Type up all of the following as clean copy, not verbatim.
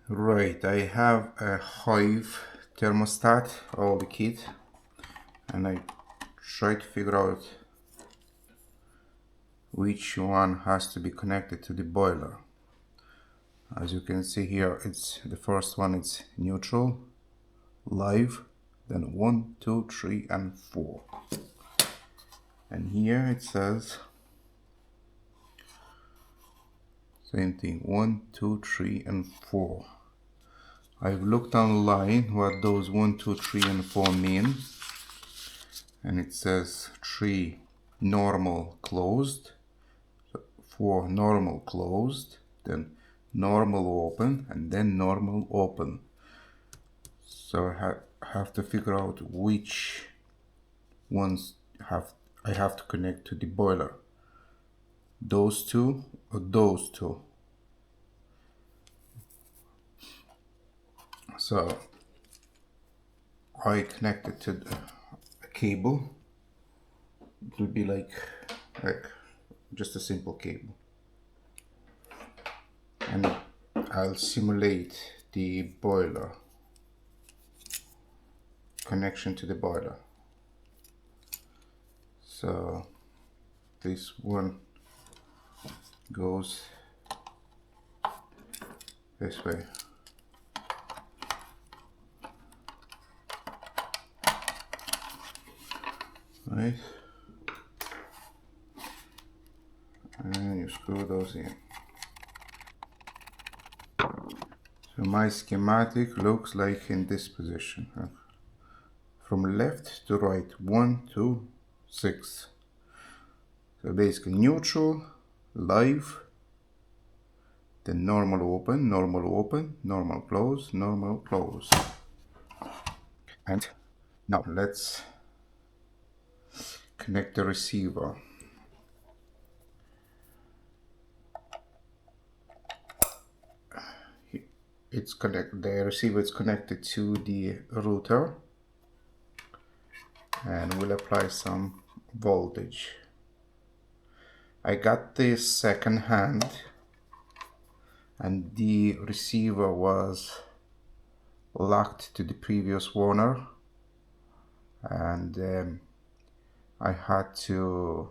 Right, I have a Hive thermostat, all the kit, and I try to figure out which one has to be connected to the boiler. As you can see here, it's the first one, it's neutral, live, then 1, 2, 3, and 4. And here it says same thing, 1, 2, 3, and 4. I've looked online what those 1, 2, 3, and 4 mean, and it says 3 normal closed, 4 normal closed, then normal open, and then normal open. So I have to figure out which ones I have to connect to the boiler. Those two or those two. So I connected to a cable. It would be like just a simple cable, and I'll simulate the boiler connection to the boiler. So this one goes this way. Right, and you screw those in. So my schematic looks like in this position, from left to right, 1, 2, 6. So basically neutral, live, then normal open, normal close, normal close. And now let's connect the receiver. The receiver is connected to the router, and we'll apply some voltage. I got this second hand, and the receiver was locked to the previous owner, and I had to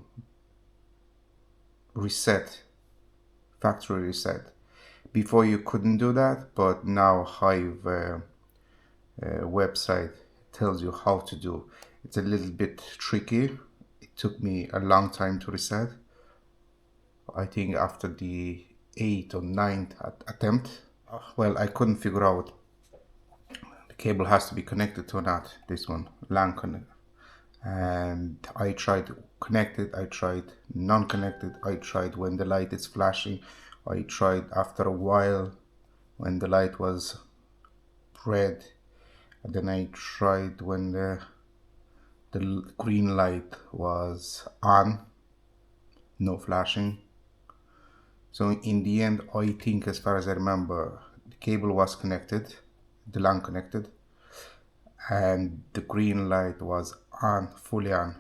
factory reset. Before you couldn't do that, but now Hive website tells you how to do. It's a little bit tricky. It took me a long time to reset. I think after the 8th or 9th attempt, well, I couldn't figure out the cable has to be connected or not. This one, LAN connect. And I tried connected, I tried non-connected, I tried when the light is flashing, I tried after a while when the light was red, and then I tried when the green light was on, no flashing. So in the end, I think, as far as I remember, the cable was connected, the LAN connected, and the green light was on, fully on.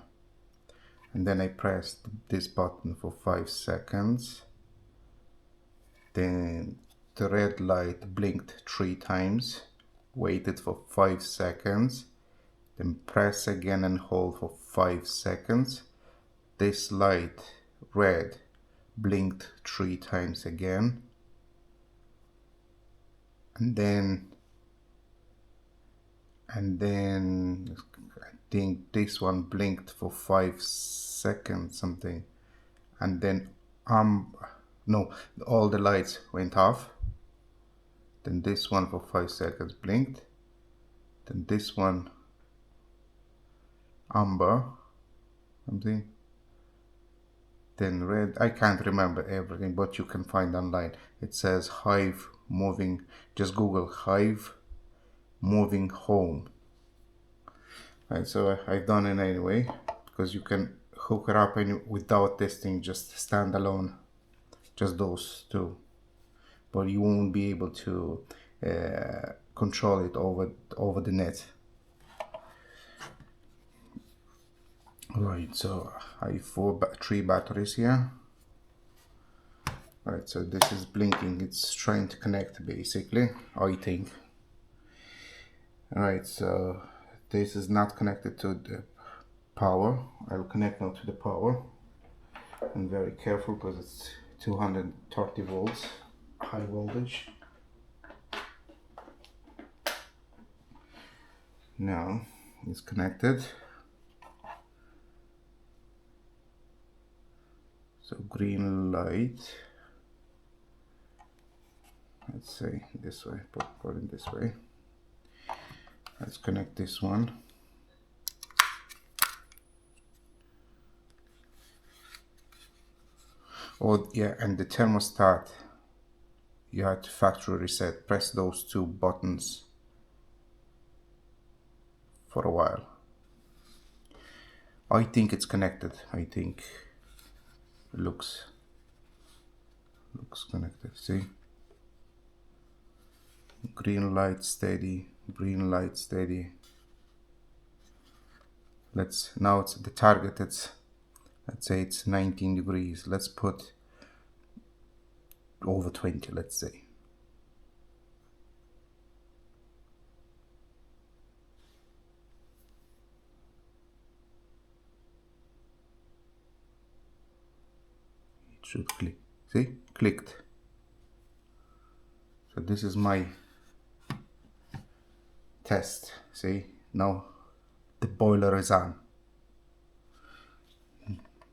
And then I pressed this button for 5 seconds. Then the red light blinked 3 times, waited for 5 seconds, then press again and hold for 5 seconds. This light, red, blinked 3 times again. And then I think this one blinked for 5 seconds something, and then no, all the lights went off. Then this one for 5 seconds blinked, then this one amber something, then red. I can't remember everything, but you can find online. It says Hive moving, just Google Hive moving home. Right, so I've done it anyway, because you can hook it up without testing, just standalone, just those two, but you won't be able to control it over the net. Right, so I have 3 batteries here. Right, so this is blinking, it's trying to connect basically, I think. Alright, so this is not connected to the power. I'll connect now to the power. I'm very careful because it's 230 volts, high voltage. Now it's connected. So green light. Let's say this way, put it this way. Let's connect this one. Oh yeah, and the thermostat, you had to factory reset. Press those two buttons for a while. I think it's connected. I think it looks connected. See? Green light steady, green light steady. Now it's the target, let's say it's 19 degrees. Let's put over 20, let's say. It should click. See? Clicked. So this is my test. See? Now the boiler is on.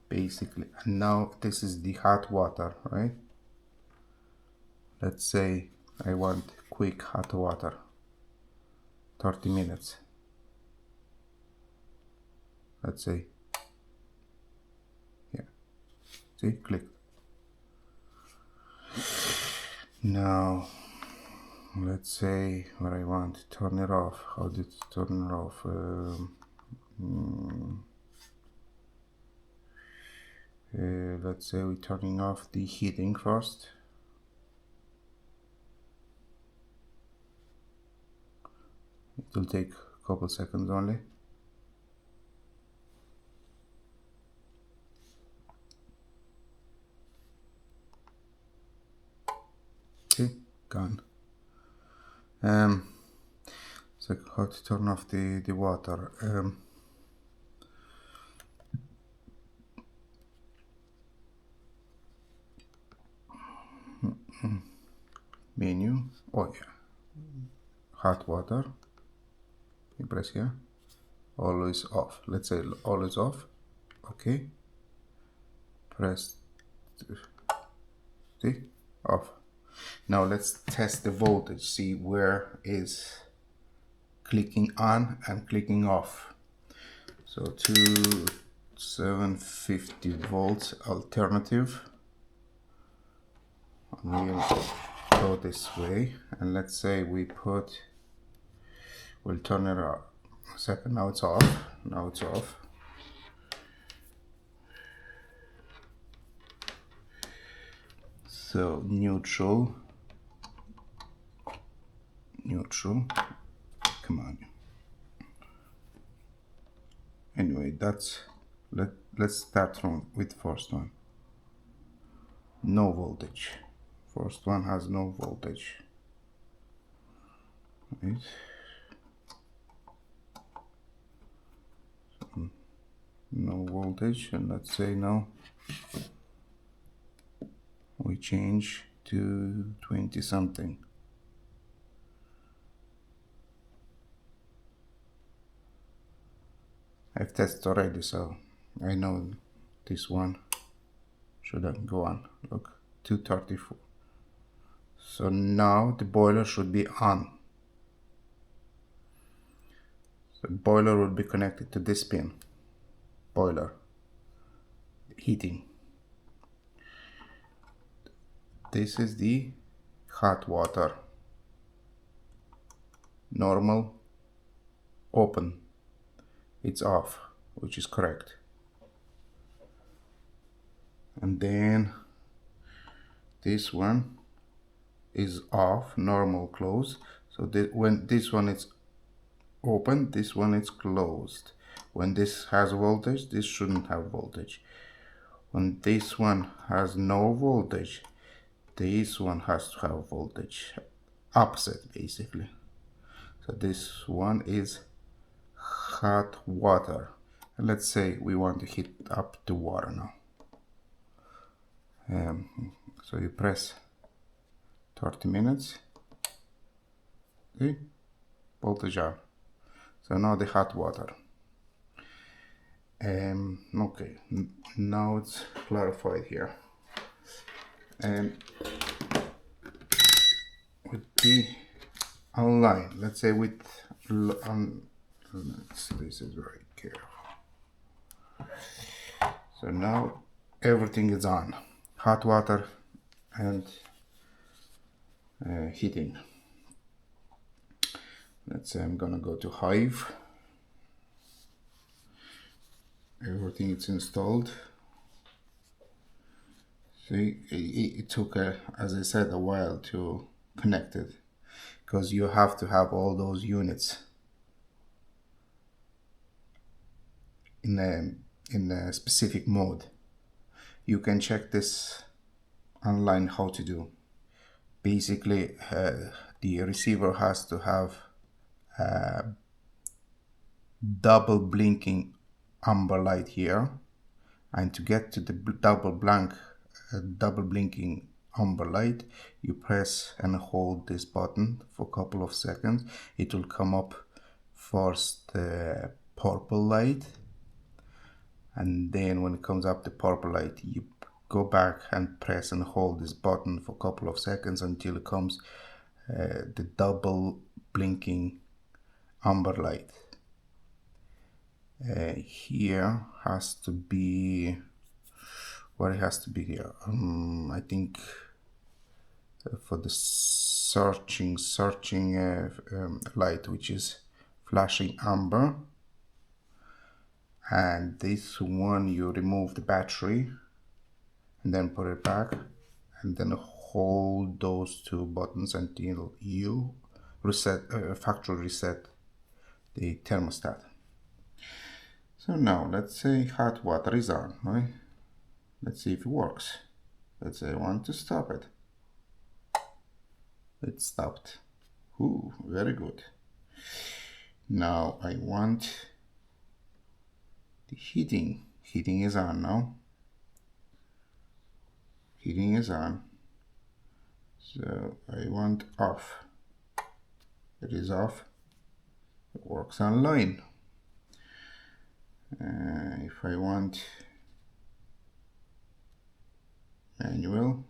Basically. And now this is the hot water, right? Let's say I want quick hot water. 30 minutes. Let's say. Yeah. See? Click. Now let's say what I want to turn it off. How did it turn it off? Let's say we're turning off the heating first. It will take a couple seconds only. See, gone. So how to turn off the water? Menu. Oh yeah. Hot water. You press here. Always off. Let's say always off. Okay. Press. See? Off. Now let's test the voltage. See where is clicking on and clicking off. So to 750 volts alternative. We'll go this way, and let's say we'll turn it off. A second, now it's off. Now it's off. So neutral. Come on. Anyway, let's start with first one. No voltage. First one has no voltage. Right. So, no voltage, and let's say now we change to 20 something. I've tested already, so I know this one shouldn't go on. Look, 234. So now the boiler should be on. The boiler will be connected to this pin. Boiler. Heating. This is the hot water. Normal. Open. It's off, which is correct. And then this one is off, normal, close. So when this one is open, this one is closed. When this has voltage, this shouldn't have voltage. When this one has no voltage, this one has to have voltage opposite basically. So this one is hot water. And let's say we want to heat up the water now. So you press 30 minutes. See? Voltage on. So now the hot water. Okay, now it's clarified here. With the online, let's say with this is very careful. So now everything is on, hot water and heating. Let's say I'm gonna go to Hive. Everything is installed. See, it took, as I said, a while to connect it, because you have to have all those units in a specific mode. You can check this online how to do. Basically, the receiver has to have double blinking amber light here, and to get to the double blinking amber light, you press and hold this button for a couple of seconds. It will come up first the purple light, and then when it comes up the purple light, you go back and press and hold this button for a couple of seconds until it comes the double blinking amber light. Here has to be, what it has to be here, I think for the searching light, which is flashing amber. And this one, you remove the battery and then put it back, and then hold those two buttons until you factory reset the thermostat. So now let's say hot water is on, right? Let's see if it works. Let's say I want to stop it. It stopped. Ooh, very good. Now I want the heating. Heating is on now. Heating is on. So I want off. It is off. It works online. If I want manual,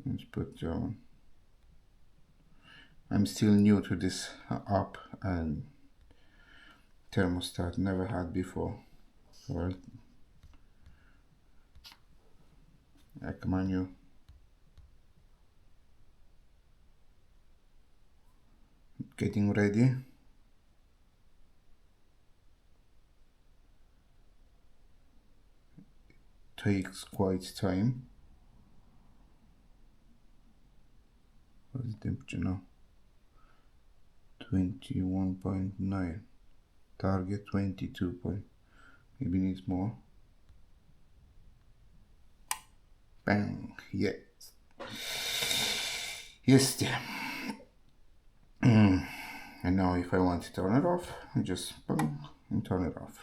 let's put down. I'm still new to this app and thermostat, never had before. Well, menu. Getting ready. Takes quite time. What's the temperature now? 21.9. Target 22. Maybe needs more. Bang. Yes. Yes, dear. And now if I want to turn it off, I just bang and turn it off.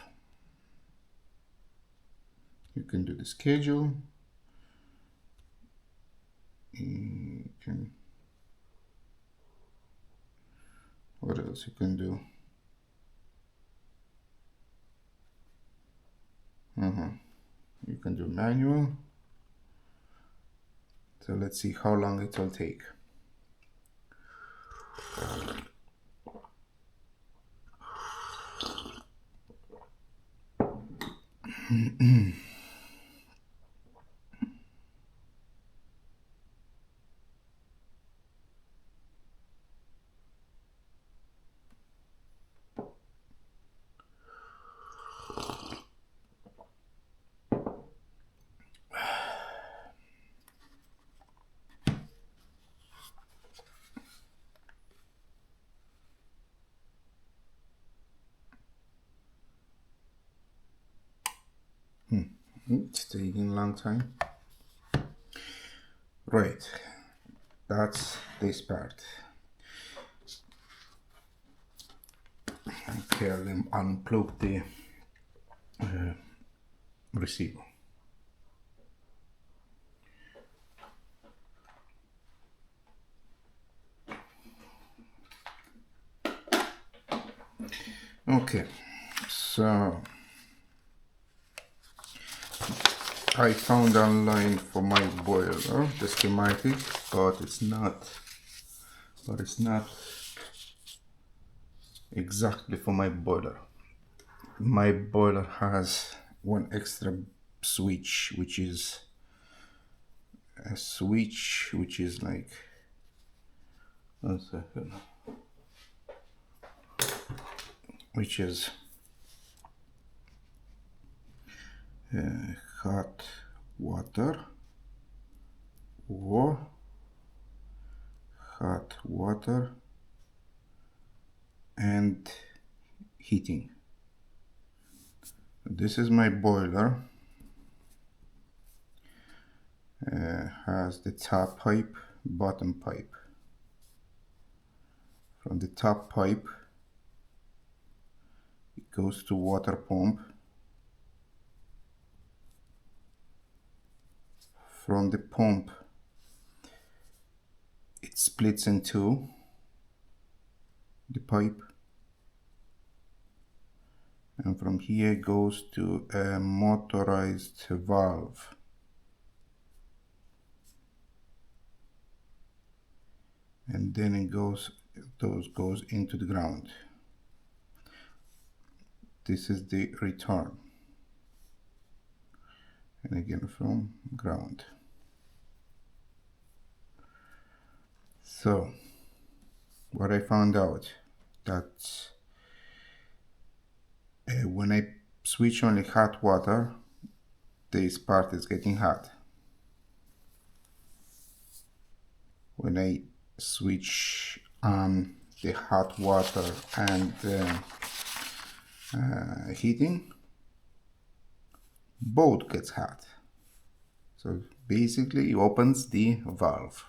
You can do the schedule. You can, what else you can do? You can do manual. So let's see how long it will take. It's taking a long time. Right, that's this part. Okay, I'll unplug the receiver. Okay, so I found online for my boiler the schematic, but it's not exactly for my boiler. My boiler has one extra switch, which is a switch which is like, one second, which is hot water or hot water and heating. This is my boiler. Has the top pipe, bottom pipe. From the top pipe it goes to water pump. From the pump it splits in two, the pipe, and from here it goes to a motorized valve. And then it goes into the ground. This is the return, and again from ground. So what I found out, that when I switch only hot water, this part is getting hot. When I switch on the hot water and heating, both gets hot. So basically it opens the valve.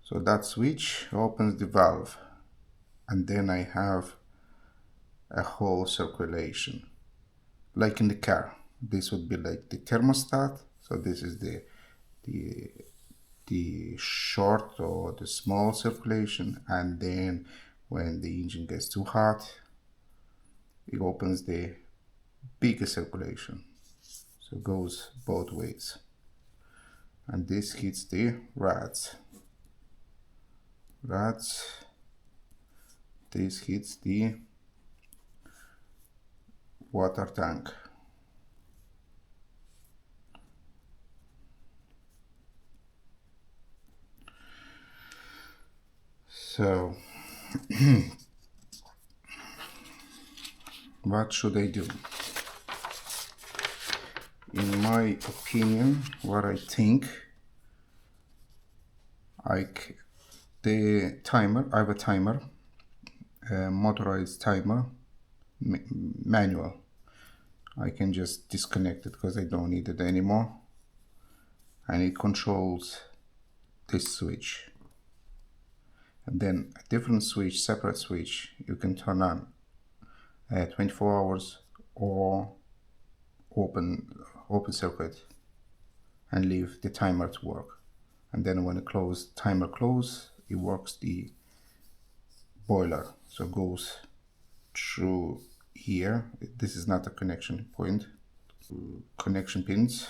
So that switch opens the valve, and then I have a whole circulation, like in the car. This would be like the thermostat. So this is the short or the small circulation, and then when the engine gets too hot, it opens the bigger circulation. So it goes both ways, and this hits the rads. This hits the water tank. So what should I do? In my opinion, what I think, the timer, I have a timer, a motorized timer, manual. I can just disconnect it because I don't need it anymore, and it controls this switch. And then a different switch, separate switch, you can turn on 24 hours or open circuit and leave the timer to work. And then when timer close, it works the boiler. So it goes through here. This is not a connection point. Connection pins.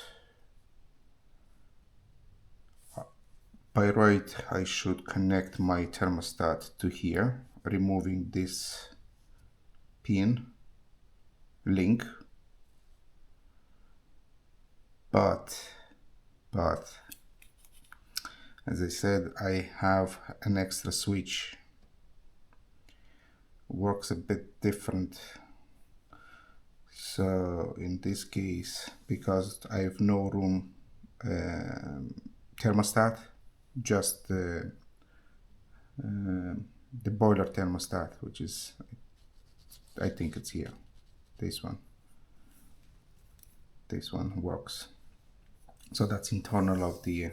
By right, I should connect my thermostat to here, removing this pin link. But as I said, I have an extra switch. Works a bit different. So in this case, because I have no room thermostat, just the boiler thermostat, which is I think it's here. This one works. So that's internal of the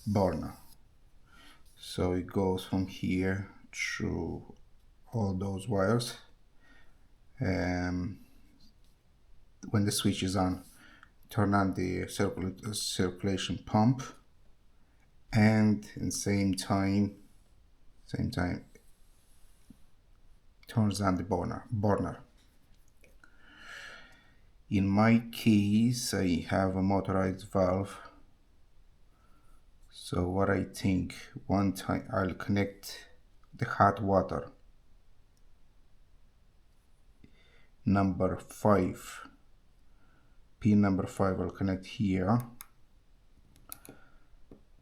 burner. So it goes from here through all those wires. When the switch is on, turn on the circulation pump, and in the same time turns on the burner. In my case, I have a motorized valve. So what I think, one time I'll connect the hot water number 5, pin number 5 I'll connect here.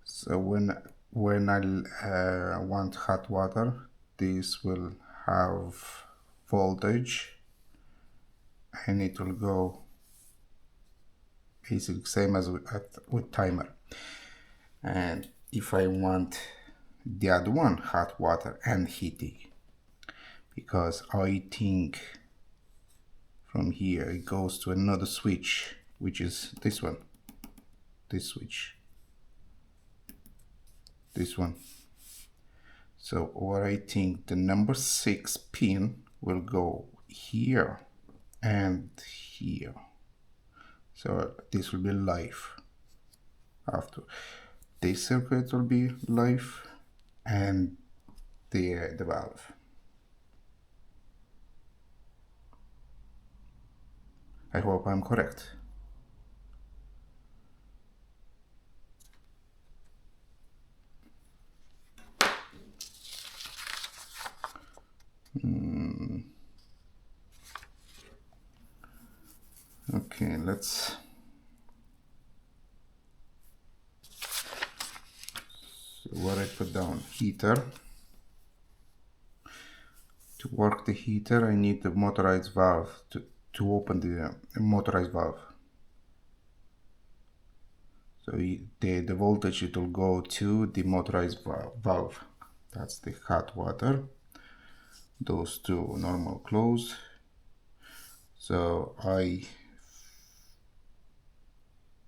So when I want hot water, this will have voltage and it will go basically same as with timer. And if I want the other one, hot water and heating, because I think from here it goes to another switch, which is this one, this switch, this one. So what I think, the number 6 pin will go here and here. So this will be live. After this circuit will be live, and the valve. I hope I'm correct. Okay, let's what I put down, heater. To work the heater, I need the motorized valve to open the motorized valve. So the voltage, it will go to the motorized valve. That's the hot water. Those two normal closed. So I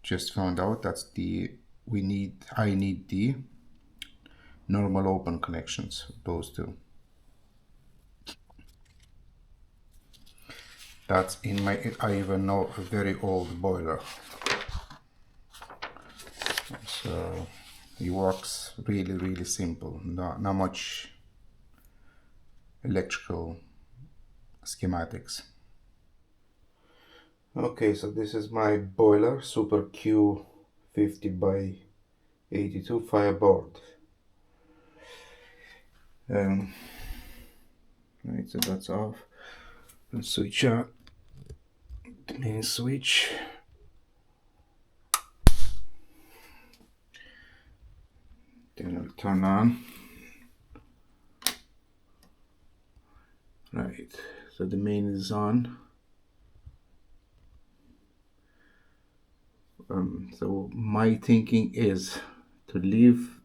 just found out that's I need the normal open connections, those two. That's in my, I even know, a very old boiler. So it works really simple, not much electrical schematics. Okay, so this is my boiler, Super Q50 by 82 FireBird. Right, so that's off. Let's switch on the main switch. Then I'll turn on. Right, so the main is on. So my thinking is to leave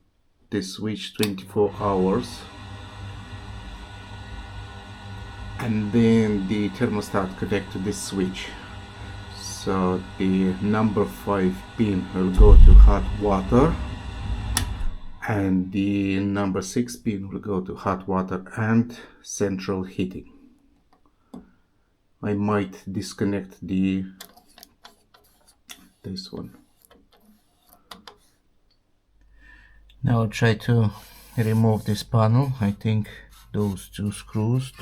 the switch 24 hours and then the thermostat connect to this switch. So the number 5 pin will go to hot water and the number 6 pin will go to hot water and central heating. I might disconnect this one. Now I'll try to remove this panel. I think those two screws,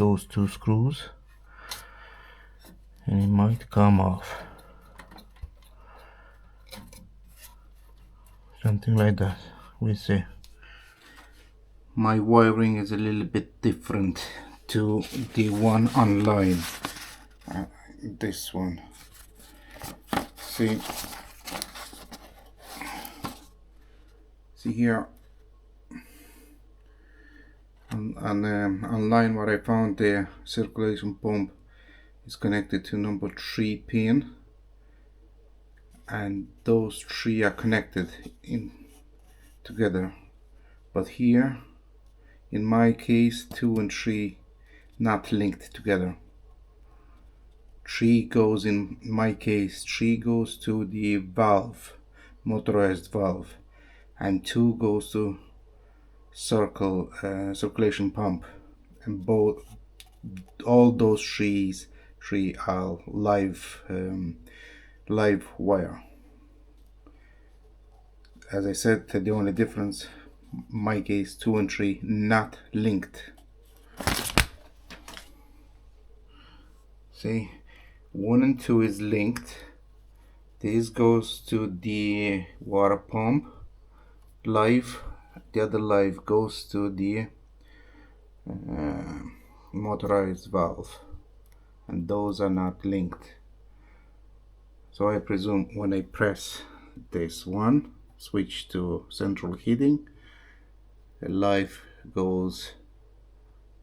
and it might come off. Something like that. We'll see. My wiring is a little bit different to the one online. This one. See here on online, what I found, the circulation pump is connected to number 3 pin, and those 3 are connected in together. But here, in my case, 2 and 3 not linked together. 3 goes, in my case, 3 goes to the valve, motorized valve, and 2 goes to circulation pump, and all those three are live wire. As I said, the only difference, my case, 2 and 3 not linked. See, 1 and 2 is linked. This goes to the water pump live, the other live goes to the motorized valve, and those are not linked. So I presume when I press this one, switch to central heating, the live goes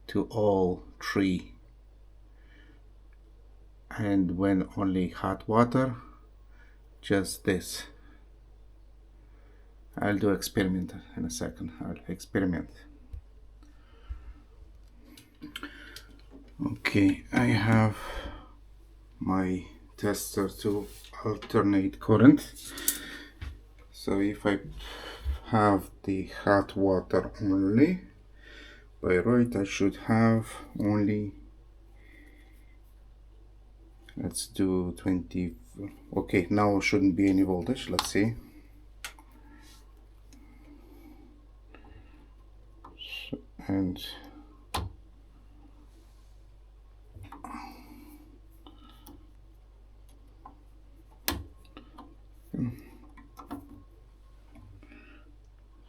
to all 3, and when only hot water, just this. I'll do experiment in a second. I'll experiment. Okay, I have my tester to alternate current. So if I have the hot water only, by right I should have only, let's do 20. Okay, now shouldn't be any voltage. Let's see. And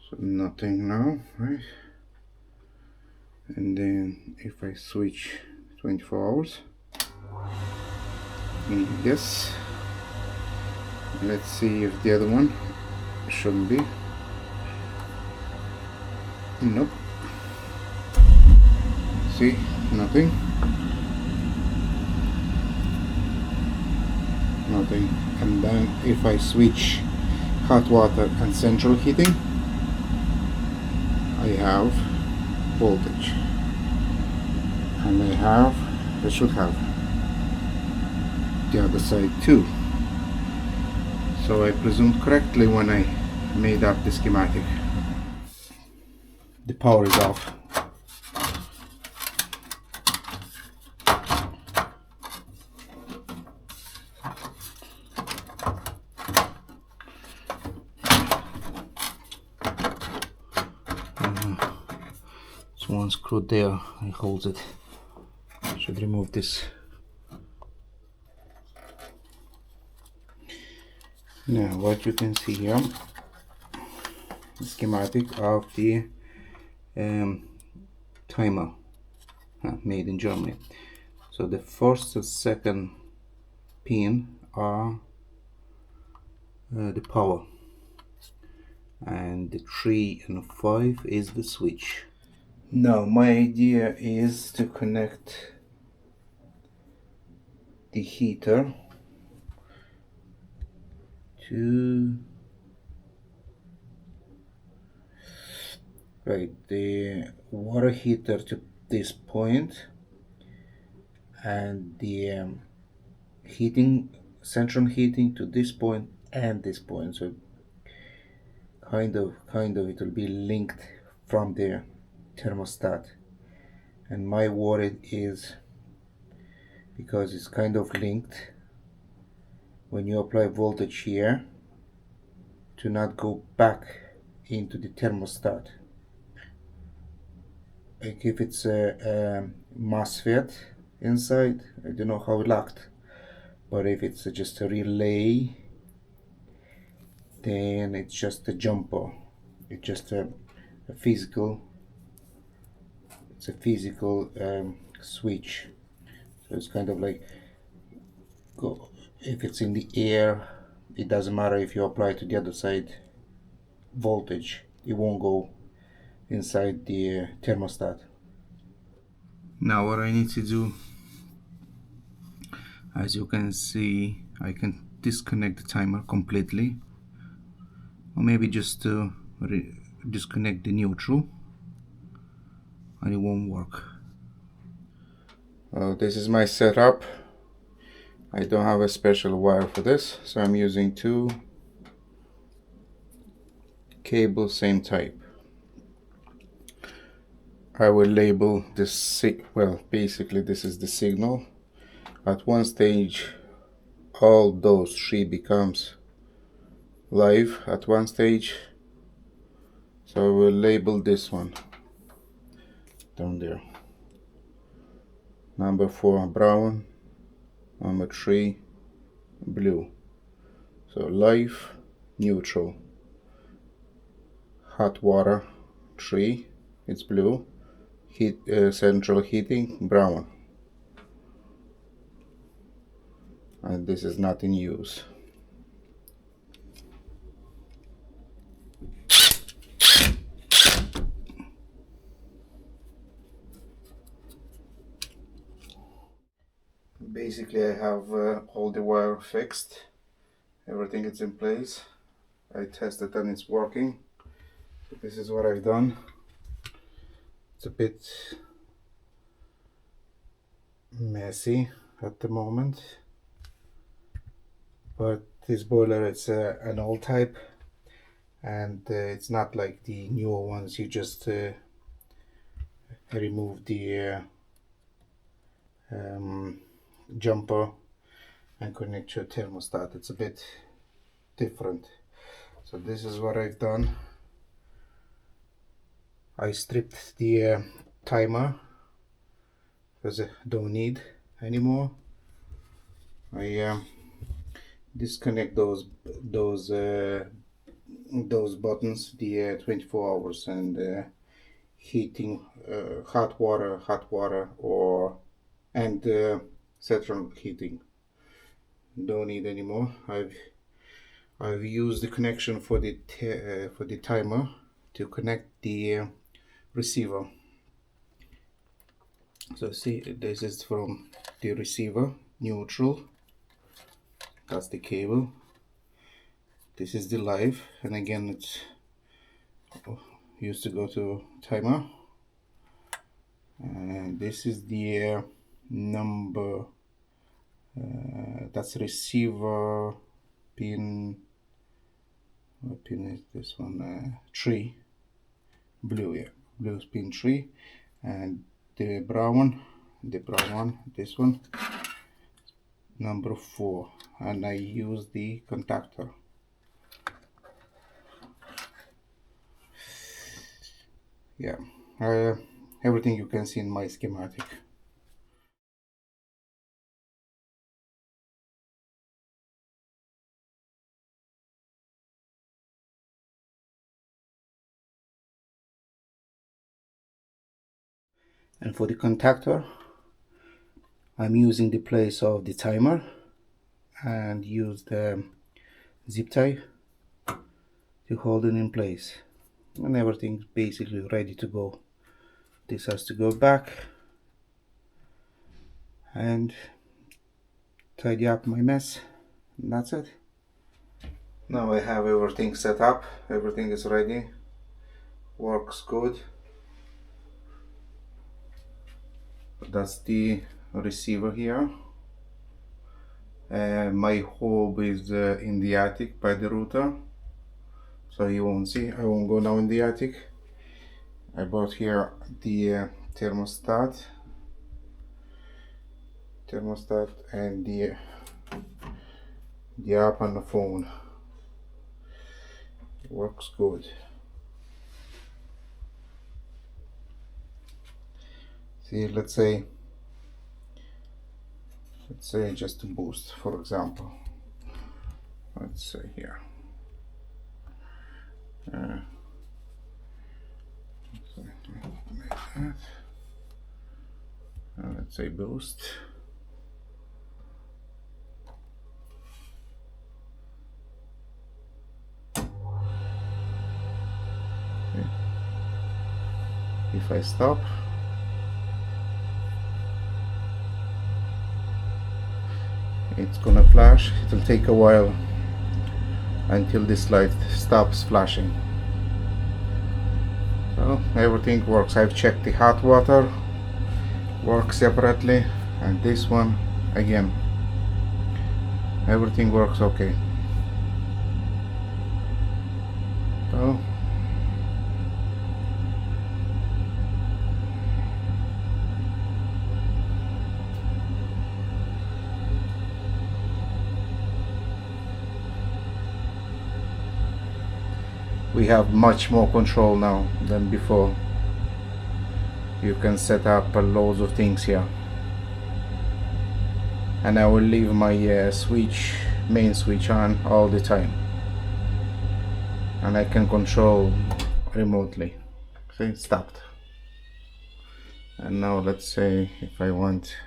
so nothing now, right? And then if I switch 24 hours, yes. Let's see if the other one shouldn't be. Nope. See, nothing. Nothing. And then if I switch hot water and central heating, I have voltage, and I should have the other side too. So I presumed correctly when I made up the schematic. The power is off. There's one screw there, it holds it. Should remove this. Now what you can see here, the schematic of the timer made in Germany. So the first and second pin are the power, and the 3 and 5 is the switch. Now my idea is to connect the heater to the water heater to this point, and the central heating to this point and this point. So kind of it will be linked from the thermostat. And my worry is, because it's kind of linked, when you apply voltage here, to not go back into the thermostat. Like if it's a MOSFET inside, I don't know how it locked, but if it's just a relay, then it's just a jumper. It's just a physical, it's a physical switch. So it's kind of like, if it's in the air, it doesn't matter if you apply to the other side voltage, it won't go inside the thermostat. Now what I need to do, as you can see, I can disconnect the timer completely, or maybe just disconnect the neutral, and it won't work. This is my setup. I don't have a special wire for this, so I'm using two cables, same type. I will label this, well, basically this is the signal. At one stage, all those three becomes live at one stage. So I will label this one down there. Number 4 brown, number 3 blue. So live, neutral. Hot water 3, it's blue. Central heating brown. And this is not in use. Basically I have all the wire fixed, everything is in place. I tested and it's working. This is what I've done. It's a bit messy at the moment, but this boiler it's an old type, and it's not like the newer ones. You just remove the jumper and connect your thermostat. It's a bit different. So this is what I've done. I stripped the timer because I don't need anymore. I disconnect those buttons, the 24 hours and heating, hot water, and central heating. Don't need anymore. I've used the connection for the timer to connect the receiver. So see, this is from the receiver, neutral. That's the cable. This is the live, and again it's used to go to timer. And this is the number. That's receiver pin. What pin is this one? 3. Blue, yeah, blue pin 3, and the brown one, this one, number 4, and I use the contactor. Yeah, everything you can see in my schematic. And for the contactor, I'm using the place of the timer and use the zip tie to hold it in place, and everything's basically ready to go. This has to go back and tidy up my mess, and that's it. Now I have everything set up, everything is ready, works good. That's the receiver here. My hub is in the attic by the router, so you won't see. I won't go now in the attic. I bought here the thermostat and the app on the phone. It works good. See, let's say just to boost, for example, let's say here, so make that, let's say boost. Okay. If I stop, it's gonna flash. It'll take a while until this light stops flashing. So everything works. I've checked the hot water, work separately, and this one again, everything works okay. So we have much more control now than before. You can set up loads of things here, and I will leave my main switch on all the time, and I can control remotely. See, it stopped. And now let's say if I want,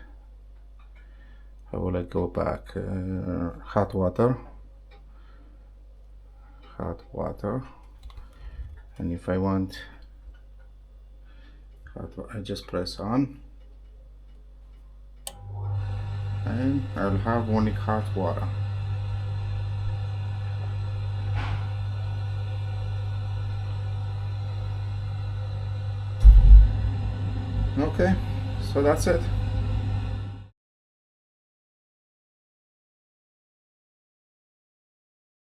how will I go back? Hot water, and if I want I just press on, and I'll have only hot water. Okay, so that's it.